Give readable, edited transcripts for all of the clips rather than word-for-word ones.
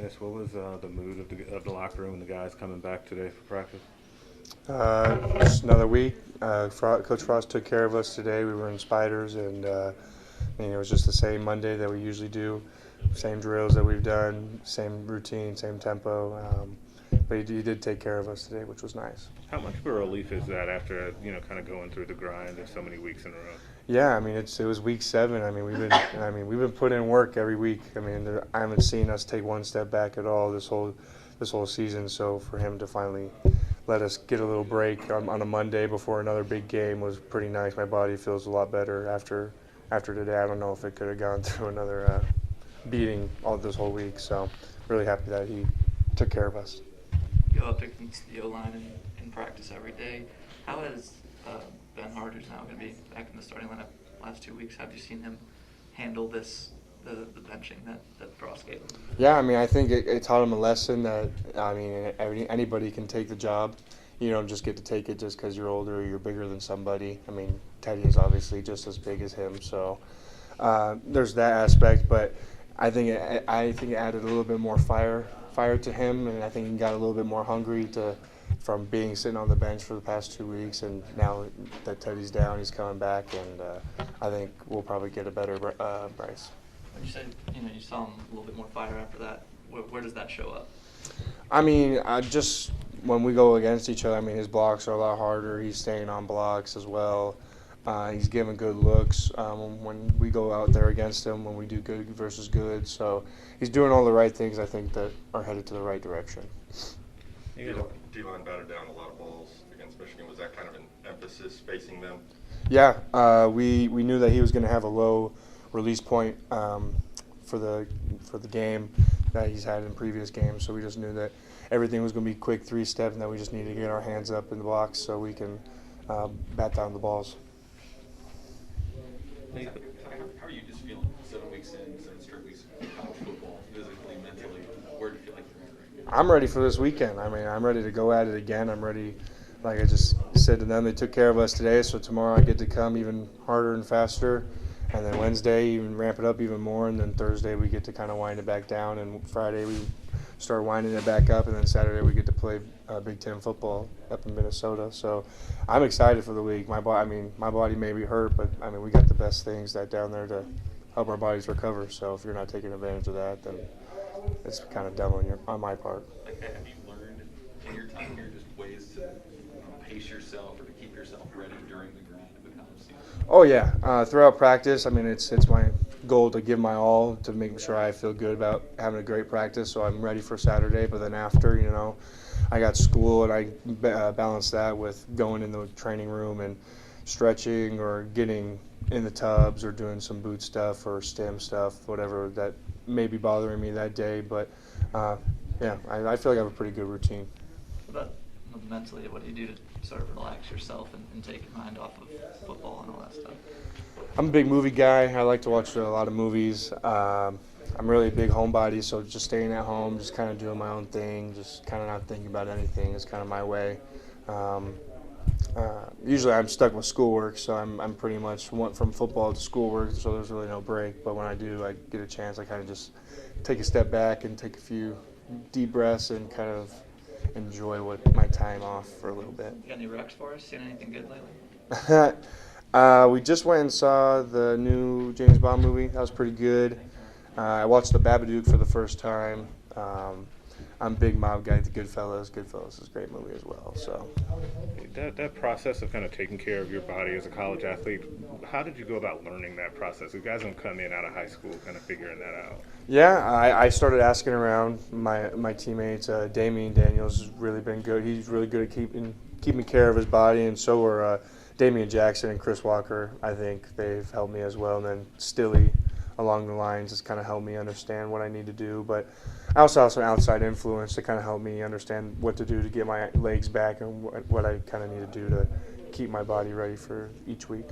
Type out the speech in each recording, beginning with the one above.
Dennis, what was the mood of the locker room and the guys coming back today for practice? Just another week. Coach Frost took care of us today. We were in Spiders, and it was just the same Monday that we usually do, same drills that we've done, same routine, same tempo. But he did take care of us today, which was nice. How much of a relief is that after kind of going through the grind of so many weeks in a row? Yeah, I mean it was week 7. We've been putting in work every week. I haven't seen us take one step back at all this whole season. So for him to finally let us get a little break on a Monday before another big game was pretty nice. My body feels a lot better after today. I don't know if it could have gone through another beating all this whole week. So really happy that he took care of us. You go up against the O-line in practice every day. How has Ben Hart, who's now going to be back in the starting lineup last 2 weeks, have you seen him handle the benching that Frost gave him? Yeah, I think it taught him a lesson that, anybody can take the job. You don't just get to take it just because you're older or you're bigger than somebody. Teddy is obviously just as big as him, so there's that aspect. But I think it added a little bit more fire to him, and I think he got a little bit more hungry from being sitting on the bench for the past 2 weeks, and now that Teddy's down, he's coming back, and I think we'll probably get a better Bryce. When you say you saw him a little bit more fire after that, where does that show up? Just when we go against each other, his blocks are a lot harder. He's staying on blocks as well. He's giving good looks when we go out there against him, when we do good versus good. So he's doing all the right things, I think, that are headed to the right direction. D-line batted down a lot of balls against Michigan. Was that kind of an emphasis facing them? Yeah, we knew that he was going to have a low release point for the game that he's had in previous games. So we just knew that everything was going to be quick 3-step, and that we just needed to get our hands up in the box so we can bat down the balls. How are you just feeling 7 weeks in, 7 straight weeks of college football, physically, mentally? Where do you feel like you're at right now? I'm ready for this weekend. I'm ready to go at it again. I'm ready, like I just said to them, they took care of us today, so tomorrow I get to come even harder and faster. And then Wednesday, even ramp it up even more. And then Thursday, we get to kind of wind it back down. And Friday, we start winding it back up. And then Saturday, we get to play Big Ten football up in Minnesota. So I'm excited for the week. My body may be hurt, but we got the best things down there to help our bodies recover. So if you're not taking advantage of that, then it's kind of dumb on my part. Have you learned in your time here just ways to pace yourself or to keep yourself ready during the grind of the college season? Oh yeah, throughout practice, it's my goal to give my all to make sure I feel good about having a great practice, so I'm ready for Saturday. But then after, I got school, and I balance that with going in the training room and stretching or getting in the tubs or doing some boot stuff or stem stuff, whatever that may be bothering me that day. But I feel like I have a pretty good routine. What about mentally? What do you do to sort of relax yourself and take your mind off of football and all that stuff? I'm a big movie guy. I like to watch a lot of movies. I'm really a big homebody, so just staying at home, just kind of doing my own thing, just kind of not thinking about anything is kind of my way. Usually I'm stuck with schoolwork, so I'm pretty much went from football to schoolwork, so there's really no break. But when I do, I get a chance, I kind of just take a step back and take a few deep breaths and kind of enjoy my time off for a little bit. You got any recs for us? Seen anything good lately? We just went and saw the new James Bond movie. That was pretty good. I watched The Babadook for the first time. I'm a big mob guy. The Goodfellas. Goodfellas is a great movie as well. So That process of kind of taking care of your body as a college athlete, how did you go about learning that process? You guys don't come in out of high school kind of figuring that out. Yeah, I started asking around my teammates. Damian Daniels has really been good. He's really good at keeping care of his body, and so are Damian Jackson and Chris Walker. I think they've helped me as well. And then Stilly along the lines has kind of helped me understand what I need to do. But I also have some outside influence to kind of help me understand what to do to get my legs back and what I kind of need to do to keep my body ready for each week.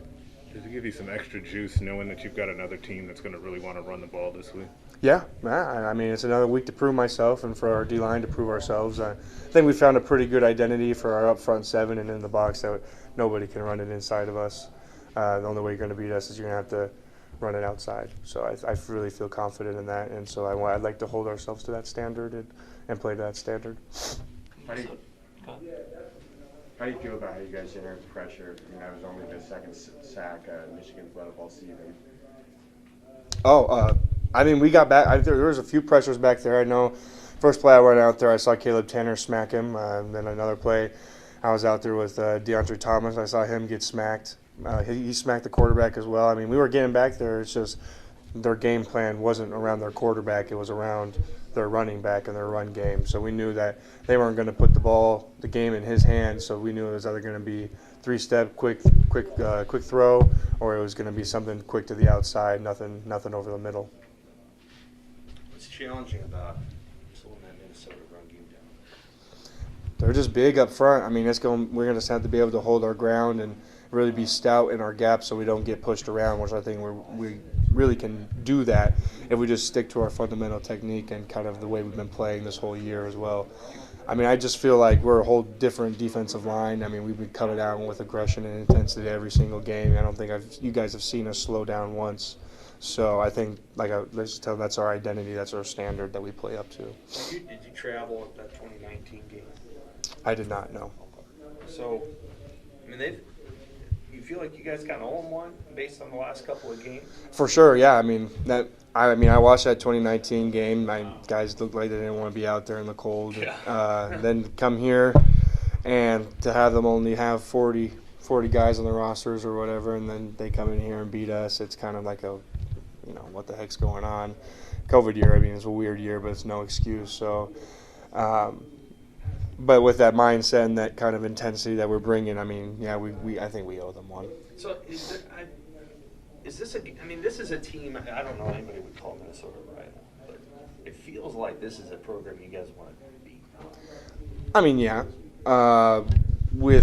Does it give you some extra juice knowing that you've got another team that's going to really want to run the ball this week? Yeah, it's another week to prove myself and for our D-line to prove ourselves. I think we found a pretty good identity for our up front 7 and in the box that nobody can run it inside of us. The only way you're going to beat us is you're going to have to run it outside. So I really feel confident in that, and so I'd like to hold ourselves to that standard and play to that standard. How do you, Go ahead. how do you feel about how you guys generate pressure? I mean, that was only the second sack Michigan's let up all season. I mean, we got back. There was a few pressures back there. I know. First play I went out there, I saw Caleb Tanner smack him. Then another play, I was out there with DeAndre Thomas. I saw him get smacked. He smacked the quarterback as well. I mean, we were getting back there. It's just their game plan wasn't around their quarterback. It was around their running back and their run game. So we knew that they weren't going to put the game in his hands. So we knew it was either going to be three-step, quick throw, or it was going to be something quick to the outside, nothing over the middle. What's challenging about slowing that Minnesota run game down? They're just big up front. I mean, we're going to have to be able to hold our ground and really be stout in our gaps so we don't get pushed around, which I think we really can do that if we just stick to our fundamental technique and kind of the way we've been playing this whole year as well. I mean, I just feel like we're a whole different defensive line. I mean, we've been coming out with aggression and intensity every single game. I don't think you guys have seen us slow down once. So I think, let's just tell them that's our identity, that's our standard that we play up to. Did you travel at that 2019 game? I did not know. So, I mean, you feel like you guys got 0-1 based on the last couple of games? For sure, yeah. I mean, I watched that 2019 game. My guys looked like they didn't want to be out there in the cold. Yeah. Then come here, and to have them only have 40 guys on the rosters or whatever, and then they come in here and beat us. It's kind of like what the heck's going on? COVID year. I mean, it's a weird year, but it's no excuse. So. But with that mindset and that kind of intensity that we're bringing, I mean, yeah, I think we owe them one. So this is a team, I don't know anybody would call Minnesota rival, but it feels like this is a program you guys want to beat. I mean, yeah. We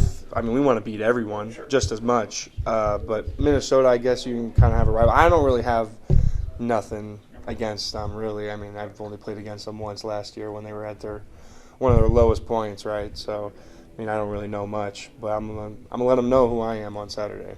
want to beat everyone just as much. But Minnesota, I guess you can kind of have a rival. I don't really have nothing against them, really. I mean, I've only played against them once last year when they were at one of their lowest points, right? So, I mean, I don't really know much, but I'm gonna let them know who I am on Saturday.